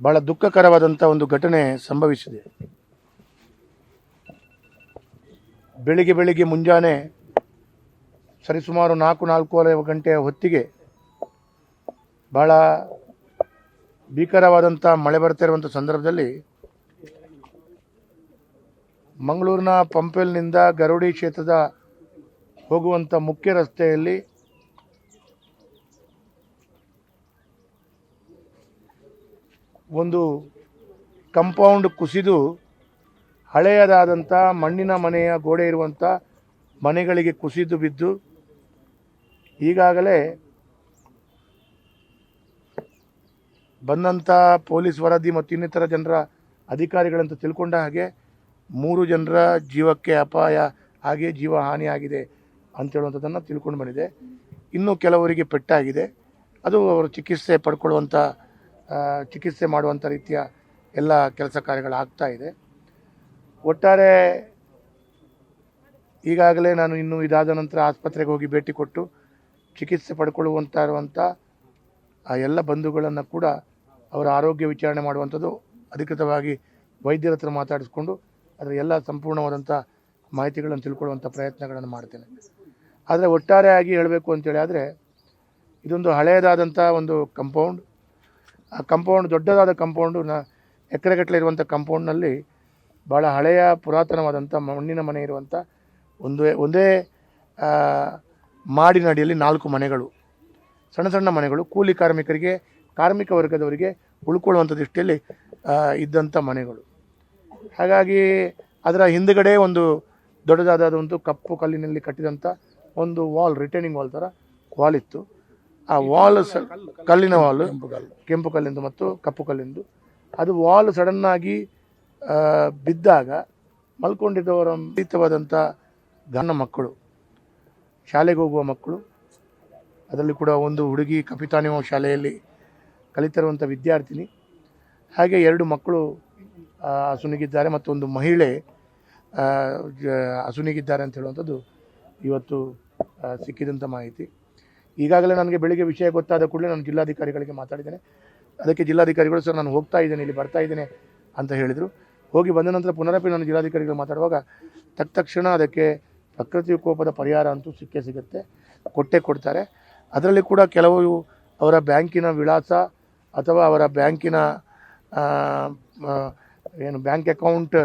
ಬಹಳ ದುಃಖಕರವಾದಂಥ ಒಂದು ಘಟನೆ ಸಂಭವಿಸಿದೆ. ಬೆಳಿಗ್ಗೆ ಮುಂಜಾನೆ ಸರಿಸುಮಾರು 4-4:15 ಗಂಟೆಯ ಹೊತ್ತಿಗೆ ಭಾಳ ಭೀಕರವಾದಂಥ ಮಳೆ ಬರ್ತಾ ಇರುವಂಥ ಸಂದರ್ಭದಲ್ಲಿ ಮಂಗಳೂರಿನ ಪಂಪೆಲ್ನಿಂದ ಗರೋಡಿ ಕ್ಷೇತ್ರದ ಹೋಗುವಂಥ ಮುಖ್ಯ ರಸ್ತೆಯಲ್ಲಿ ಒಂದು ಕಂಪೌಂಡ್ ಕುಸಿದು ಹಳೆಯದಾದಂಥ ಮಣ್ಣಿನ ಮನೆಯ ಗೋಡೆ ಇರುವಂಥ ಮನೆಗಳಿಗೆ ಕುಸಿದು ಬಿದ್ದು ಈಗಾಗಲೇ ಬಂದಂಥ ಪೊಲೀಸ್ ವರದಿ ಮತ್ತು ಇನ್ನಿತರ ಜನರ ಅಧಿಕಾರಿಗಳಂತ ತಿಳ್ಕೊಂಡ ಹಾಗೆ 3 ಜನರ ಜೀವಕ್ಕೆ ಅಪಾಯ ಹಾಗೆ ಜೀವ ಹಾನಿಯಾಗಿದೆ ಅಂತೇಳುವಂಥದ್ದನ್ನು ತಿಳ್ಕೊಂಡು ಬಂದಿದೆ. ಇನ್ನೂ ಕೆಲವರಿಗೆ ಪೆಟ್ಟಾಗಿದೆ. ಅದು ಅವರು ಚಿಕಿತ್ಸೆ ಮಾಡುವಂಥ ರೀತಿಯ ಎಲ್ಲ ಕೆಲಸ ಕಾರ್ಯಗಳಾಗ್ತಾ ಇದೆ. ಒಟ್ಟಾರೆ ಈಗಾಗಲೇ ನಾನು ಇನ್ನೂ ಇದಾದ ನಂತರ ಆಸ್ಪತ್ರೆಗೆ ಹೋಗಿ ಭೇಟಿ ಕೊಟ್ಟು ಚಿಕಿತ್ಸೆ ಇರುವಂಥ ಆ ಎಲ್ಲ ಬಂಧುಗಳನ್ನು ಕೂಡ ಅವರ ಆರೋಗ್ಯ ವಿಚಾರಣೆ ಮಾಡುವಂಥದ್ದು, ಅಧಿಕೃತವಾಗಿ ವೈದ್ಯರ ಹತ್ರ ಮಾತಾಡಿಸ್ಕೊಂಡು ಅದರ ಎಲ್ಲ ಸಂಪೂರ್ಣವಾದಂಥ ಮಾಹಿತಿಗಳನ್ನು ತಿಳ್ಕೊಳ್ಳುವಂಥ ಪ್ರಯತ್ನಗಳನ್ನು ಮಾಡ್ತೇನೆ. ಆದರೆ ಒಟ್ಟಾರೆಯಾಗಿ ಹೇಳಬೇಕು ಅಂತೇಳಿ ಆದರೆ ಇದೊಂದು ಹಳೆಯದಾದಂಥ ಒಂದು ಕಂಪೌಂಡ್. ಆ ಕಂಪೌಂಡ್ ದೊಡ್ಡದಾದ ಕಂಪೌಂಡು, ಎಕರೆಗಟ್ಟಲೆ ಇರುವಂಥ ಕಂಪೌಂಡ್ನಲ್ಲಿ ಭಾಳ ಹಳೆಯ ಪುರಾತನವಾದಂಥ ಮಣ್ಣಿನ ಮನೆ ಇರುವಂಥ ಒಂದೇ ಮಾಡಿನಡಿಯಲ್ಲಿ 4 ಮನೆಗಳು, ಸಣ್ಣ ಸಣ್ಣ ಮನೆಗಳು, ಕೂಲಿ ಕಾರ್ಮಿಕರಿಗೆ, ಕಾರ್ಮಿಕ ವರ್ಗದವರಿಗೆ ಉಳ್ಕೊಳ್ಳುವಂಥ ದೃಷ್ಟಿಯಲ್ಲಿ ಇದ್ದಂಥ ಮನೆಗಳು. ಹಾಗಾಗಿ ಅದರ ಹಿಂದುಗಡೆ ಒಂದು ದೊಡ್ಡದಾದ ಒಂದು ಕಪ್ಪು ಕಲ್ಲಿನಲ್ಲಿ ಕಟ್ಟಿದಂಥ ಒಂದು ವಾಲ್, ರಿಟೈನಿಂಗ್ ವಾಲ್ ಥರ ವಾಲ್ ಇತ್ತು. ಆ ವಾಲ್ ಕಲ್ಲಿನ ವಾಲ್, ಕೆಂಪು ಕಲ್ಲಿಂದು ಮತ್ತು ಕಪ್ಪು ಕಲ್ಲಿಂದು. ಅದು ವಾಲ್ ಸಡನ್ನಾಗಿ ಬಿದ್ದಾಗ ಮಲ್ಕೊಂಡಿದ್ದವರ ಮಿತವಾದಂಥ ಗಣ್ಣ ಮಕ್ಕಳು, ಶಾಲೆಗೆ ಹೋಗುವ ಮಕ್ಕಳು, ಅದರಲ್ಲಿ ಕೂಡ ಒಂದು ಹುಡುಗಿ ಕಪಿತಾನಿಯೋ ಶಾಲೆಯಲ್ಲಿ ಕಲಿತಿರುವಂಥ ವಿದ್ಯಾರ್ಥಿನಿ, ಹಾಗೆ 2 ಮಕ್ಕಳು ಅಸುನೀಗಿದ್ದಾರೆ ಮತ್ತು ಒಂದು ಮಹಿಳೆ ಅಸುನೀಗಿದ್ದಾರೆ ಅಂತ ಹೇಳುವಂಥದ್ದು ಇವತ್ತು ಸಿಕ್ಕಿದಂಥ ಮಾಹಿತಿ. ಈಗಾಗಲೇ ನನಗೆ ಬೆಳಿಗ್ಗೆ ವಿಷಯ ಗೊತ್ತಾದ ಕೂಡಲೇ ನಾನು ಜಿಲ್ಲಾಧಿಕಾರಿಗಳಿಗೆ ಮಾತಾಡಿದ್ದೇನೆ. ಅದಕ್ಕೆ ಜಿಲ್ಲಾಧಿಕಾರಿಗಳು ಸರ್ ನಾನು ಹೋಗ್ತಾ ಇದ್ದೇನೆ, ಇಲ್ಲಿ ಬರ್ತಾ ಇದ್ದೇನೆ ಅಂತ ಹೇಳಿದರು. ಹೋಗಿ ಬಂದ ನಂತರ ಪುನರಪಿ ನಾನು ಜಿಲ್ಲಾಧಿಕಾರಿಗಳು ಮಾತಾಡುವಾಗ ತಕ್ಷಣ ಅದಕ್ಕೆ ಪ್ರಕೃತಿ ವಿಕೋಪದ ಪರಿಹಾರ ಅಂತೂ ಸಿಗುತ್ತೆ, ಕೊಡ್ತಾರೆ. ಅದರಲ್ಲಿ ಕೂಡ ಕೆಲವು ಅವರ ಬ್ಯಾಂಕಿನ ವಿಳಾಸ ಅಥವಾ ಅವರ ಬ್ಯಾಂಕಿನ ಬ್ಯಾಂಕ್ ಅಕೌಂಟ್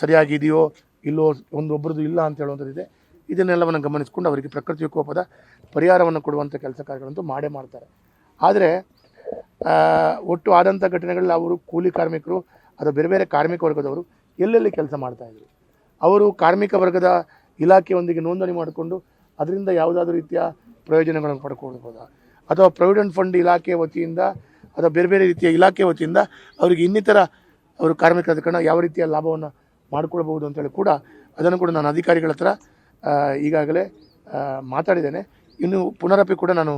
ಸರಿಯಾಗಿದೆಯೋ ಇಲ್ಲೋ ಒಬ್ಬರದ್ದು ಇಲ್ಲ ಅಂತ ಹೇಳುವಂಥದ್ದಿದೆ. ಇದನ್ನೆಲ್ಲವನ್ನು ಗಮನಿಸಿಕೊಂಡು ಅವರಿಗೆ ಪ್ರಕೃತಿ ವಿಕೋಪದ ಪರಿಹಾರವನ್ನು ಕೊಡುವಂಥ ಕೆಲಸ ಕಾರ್ಯಗಳಂತೂ ಮಾಡ್ತಾರೆ. ಆದರೆ ಒಟ್ಟು ಆದಂಥ ಘಟನೆಗಳಲ್ಲಿ ಅವರು ಕೂಲಿ ಕಾರ್ಮಿಕರು ಅಥವಾ ಬೇರೆ ಕಾರ್ಮಿಕ ವರ್ಗದವರು ಎಲ್ಲೆಲ್ಲಿ ಕೆಲಸ ಮಾಡ್ತಾಯಿದ್ರು, ಅವರು ಕಾರ್ಮಿಕ ವರ್ಗದ ಇಲಾಖೆಯೊಂದಿಗೆ ನೋಂದಣಿ ಮಾಡಿಕೊಂಡು ಅದರಿಂದ ಯಾವುದಾದ್ರೂ ರೀತಿಯ ಪ್ರಯೋಜನಗಳನ್ನು ಪಡ್ಕೊಳ್ಬೋದಾ, ಅಥವಾ ಪ್ರಾವಿಡೆಂಟ್ ಫಂಡ್ ಇಲಾಖೆ ವತಿಯಿಂದ ಅಥವಾ ಬೇರೆ ರೀತಿಯ ಇಲಾಖೆ ವತಿಯಿಂದ ಅವರಿಗೆ ಇನ್ನಿತರ ಅವರು ಕಾರ್ಮಿಕರ ಕಡೆ ಯಾವ ರೀತಿಯ ಲಾಭವನ್ನು ಮಾಡಿಕೊಳ್ಬೋದು ಅಂತೇಳಿ ಕೂಡ ಅದನ್ನು ಕೂಡ ನಾನು ಅಧಿಕಾರಿಗಳ ಹತ್ರ ಈಗಾಗಲೇ ಮಾತಾಡಿದ್ದೇನೆ. ಇನ್ನು ಪುನರಪಿ ಕೂಡ ನಾನು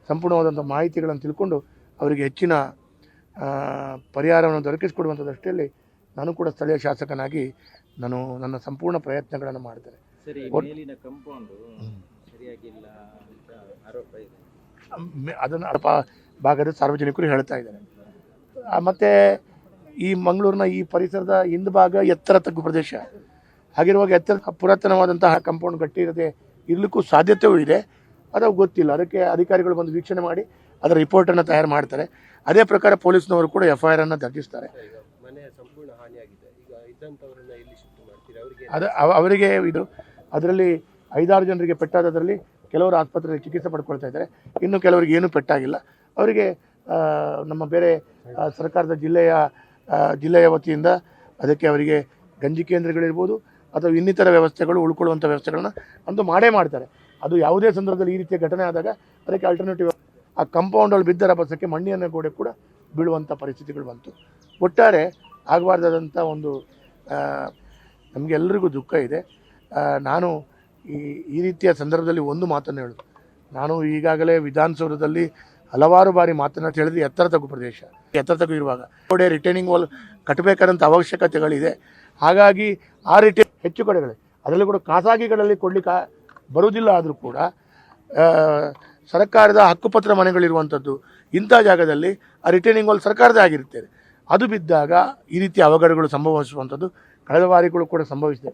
ಸಂಪೂರ್ಣವಾದಂಥ ಮಾಹಿತಿಗಳನ್ನು ತಿಳ್ಕೊಂಡು ಅವರಿಗೆ ಹೆಚ್ಚಿನ ಪರಿಹಾರವನ್ನು ದೊರಕಿಸಿಕೊಡುವಂಥ ದೃಷ್ಟಿಯಲ್ಲಿ ನಾನು ಕೂಡ ಸ್ಥಳೀಯ ಶಾಸಕನಾಗಿ ನಾನು ನನ್ನ ಸಂಪೂರ್ಣ ಪ್ರಯತ್ನಗಳನ್ನು ಮಾಡ್ತೇನೆ. ಅದನ್ನು ಭಾಗದ ಸಾರ್ವಜನಿಕರು ಹೇಳ್ತಾ ಇದ್ದಾರೆ. ಮತ್ತು ಈ ಮಂಗಳೂರಿನ ಈ ಪರಿಸರದ ಹಿಂದುಭಾಗ ಎತ್ತರ ತಗ್ಗು ಪ್ರದೇಶ ಹಾಗಿರುವಾಗ ಎತ್ತರ ಪುರಾತನವಾದಂತಹ ಕಂಪೌಂಡ್ ಗಟ್ಟಿ ಇರಲಿಕ್ಕೂ ಸಾಧ್ಯತೆಯೂ ಇದೆ. ಅದು ಗೊತ್ತಿಲ್ಲ. ಅದಕ್ಕೆ ಅಧಿಕಾರಿಗಳು ಬಂದು ವೀಕ್ಷಣೆ ಮಾಡಿ ಅದರ ರಿಪೋರ್ಟನ್ನು ತಯಾರು ಮಾಡ್ತಾರೆ. ಅದೇ ಪ್ರಕಾರ ಪೊಲೀಸ್ನವರು ಕೂಡ FIR ಅನ್ನು ದಾಖಲಿಸ್ತಾರೆ. ಅವರಿಗೆ ಇದು ಅದರಲ್ಲಿ 5-6 ಜನರಿಗೆ ಪೆಟ್ಟಾದದರಲ್ಲಿ ಕೆಲವರು ಆಸ್ಪತ್ರೆಯಲ್ಲಿ ಚಿಕಿತ್ಸೆ ಪಡ್ಕೊಳ್ತಾ ಇದ್ದಾರೆ. ಇನ್ನು ಕೆಲವರಿಗೆ ಏನೂ ಪೆಟ್ಟಾಗಿಲ್ಲ. ಅವರಿಗೆ ನಮ್ಮ ಬೇರೆ ಸರ್ಕಾರದ ಜಿಲ್ಲೆಯ ವತಿಯಿಂದ ಅದಕ್ಕೆ ಅವರಿಗೆ ಗಂಜಿ ಕೇಂದ್ರಗಳಿರ್ಬೋದು ಅಥವಾ ಇನ್ನಿತರ ವ್ಯವಸ್ಥೆಗಳು, ಉಳ್ಕೊಳ್ಳುವಂಥ ವ್ಯವಸ್ಥೆಗಳನ್ನ ಅಂತೂ ಮಾಡ್ತಾರೆ. ಅದು ಯಾವುದೇ ಸಂದರ್ಭದಲ್ಲಿ ಈ ರೀತಿಯ ಘಟನೆ ಆದಾಗ ಅದಕ್ಕೆ ಆಲ್ಟರ್ನೇಟಿವ್ ಆ ಕಾಂಪೌಂಡಲ್ಲಿ ಬಿದ್ದ ರಭಸಕ್ಕೆ ಮಣ್ಣಿನ ಗೋಡೆ ಕೂಡ ಬೀಳುವಂಥ ಪರಿಸ್ಥಿತಿಗಳು ಬಂತು. ಒಟ್ಟಾರೆ ಆಗಬಾರ್ದಾದಂಥ ಒಂದು ನಮಗೆಲ್ಲರಿಗೂ ದುಃಖ ಇದೆ. ನಾನು ಈ ರೀತಿಯ ಸಂದರ್ಭದಲ್ಲಿ ಒಂದು ಮಾತನ್ನು ಹೇಳೋದು, ನಾನು ಈಗಾಗಲೇ ವಿಧಾನಸೌಧದಲ್ಲಿ ಹಲವಾರು ಬಾರಿ ಮಾತನಾಡಿ ಹೇಳಿದ್ರೆ ಎತ್ತರ ತಗ್ಗು ಪ್ರದೇಶ, ಎತ್ತರ ತಗ್ಗು ಇರುವಾಗ ಗೋಡೆ ರಿಟೈನಿಂಗ್ ವಾಲ್ ಕಟ್ಟಬೇಕಾದಂಥ ಅವಶ್ಯಕತೆಗಳಿದೆ. ಹಾಗಾಗಿ ಆ ಹೆಚ್ಚು ಕಡೆಗಳೇ ಅದರಲ್ಲಿ ಕೂಡ ಖಾಸಗಿಗಳಲ್ಲಿ ಕೊಡಲಿಕ್ಕೆ ಬರುವುದಿಲ್ಲ. ಆದರೂ ಕೂಡ ಸರ್ಕಾರದ ಹಕ್ಕುಪತ್ರ ಮನೆಗಳಿರುವಂಥದ್ದು ಇಂಥ ಜಾಗದಲ್ಲಿ ಆ ರಿಟೈನಿಂಗ್ ವಾಲ್ ಸರ್ಕಾರದೇ ಆಗಿರ್ತದೆ. ಅದು ಬಿದ್ದಾಗ ಈ ರೀತಿ ಅವಘಡಗಳು ಸಂಭವಿಸುವಂಥದ್ದು ಕಳೆದ ಬಾರಿಗಳು ಕೂಡ ಸಂಭವಿಸಿದೆ.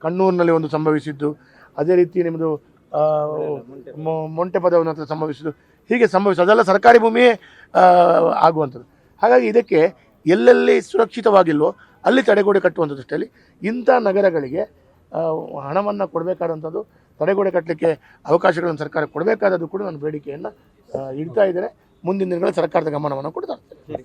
ಕಣ್ಣೂರಿನಲ್ಲಿ ಒಂದು ಸಂಭವಿಸಿದ್ದು, ಅದೇ ರೀತಿ ನಿಮ್ಮದು ಮೊಂಟೆಪದವನ ಹತ್ರ ಸಂಭವಿಸಿದ್ದು, ಹೀಗೆ ಸಂಭವಿಸಿದ್ದು ಅದೆಲ್ಲ ಸರ್ಕಾರಿ ಭೂಮಿಯೇ ಆಗುವಂಥದ್ದು. ಹಾಗಾಗಿ ಇದಕ್ಕೆ ಎಲ್ಲೆಲ್ಲಿ ಸುರಕ್ಷಿತವಾಗಿಲ್ವೋ ಅಲ್ಲಿ ತಡೆಗೋಡೆ ಕಟ್ಟುವಂಥ ದೃಷ್ಟಿಯಲ್ಲಿ ಇಂಥ ನಗರಗಳಿಗೆ ಹಣವನ್ನು ಕೊಡಬೇಕಾದಂಥದ್ದು, ತಡೆಗೋಡೆ ಕಟ್ಟಲಿಕ್ಕೆ ಅವಕಾಶಗಳನ್ನು ಸರ್ಕಾರ ಕೊಡಬೇಕಾದದ್ದು ಕೂಡ ನಾನು ಬೇಡಿಕೆಯನ್ನು ಇಡ್ತಾ ಇದ್ದೇನೆ. ಮುಂದಿನ ದಿನಗಳಲ್ಲಿ ಸರ್ಕಾರದ ಗಮನವನ್ನು ಕೊಡ್ತಾ ಇರ್ತೇನೆ.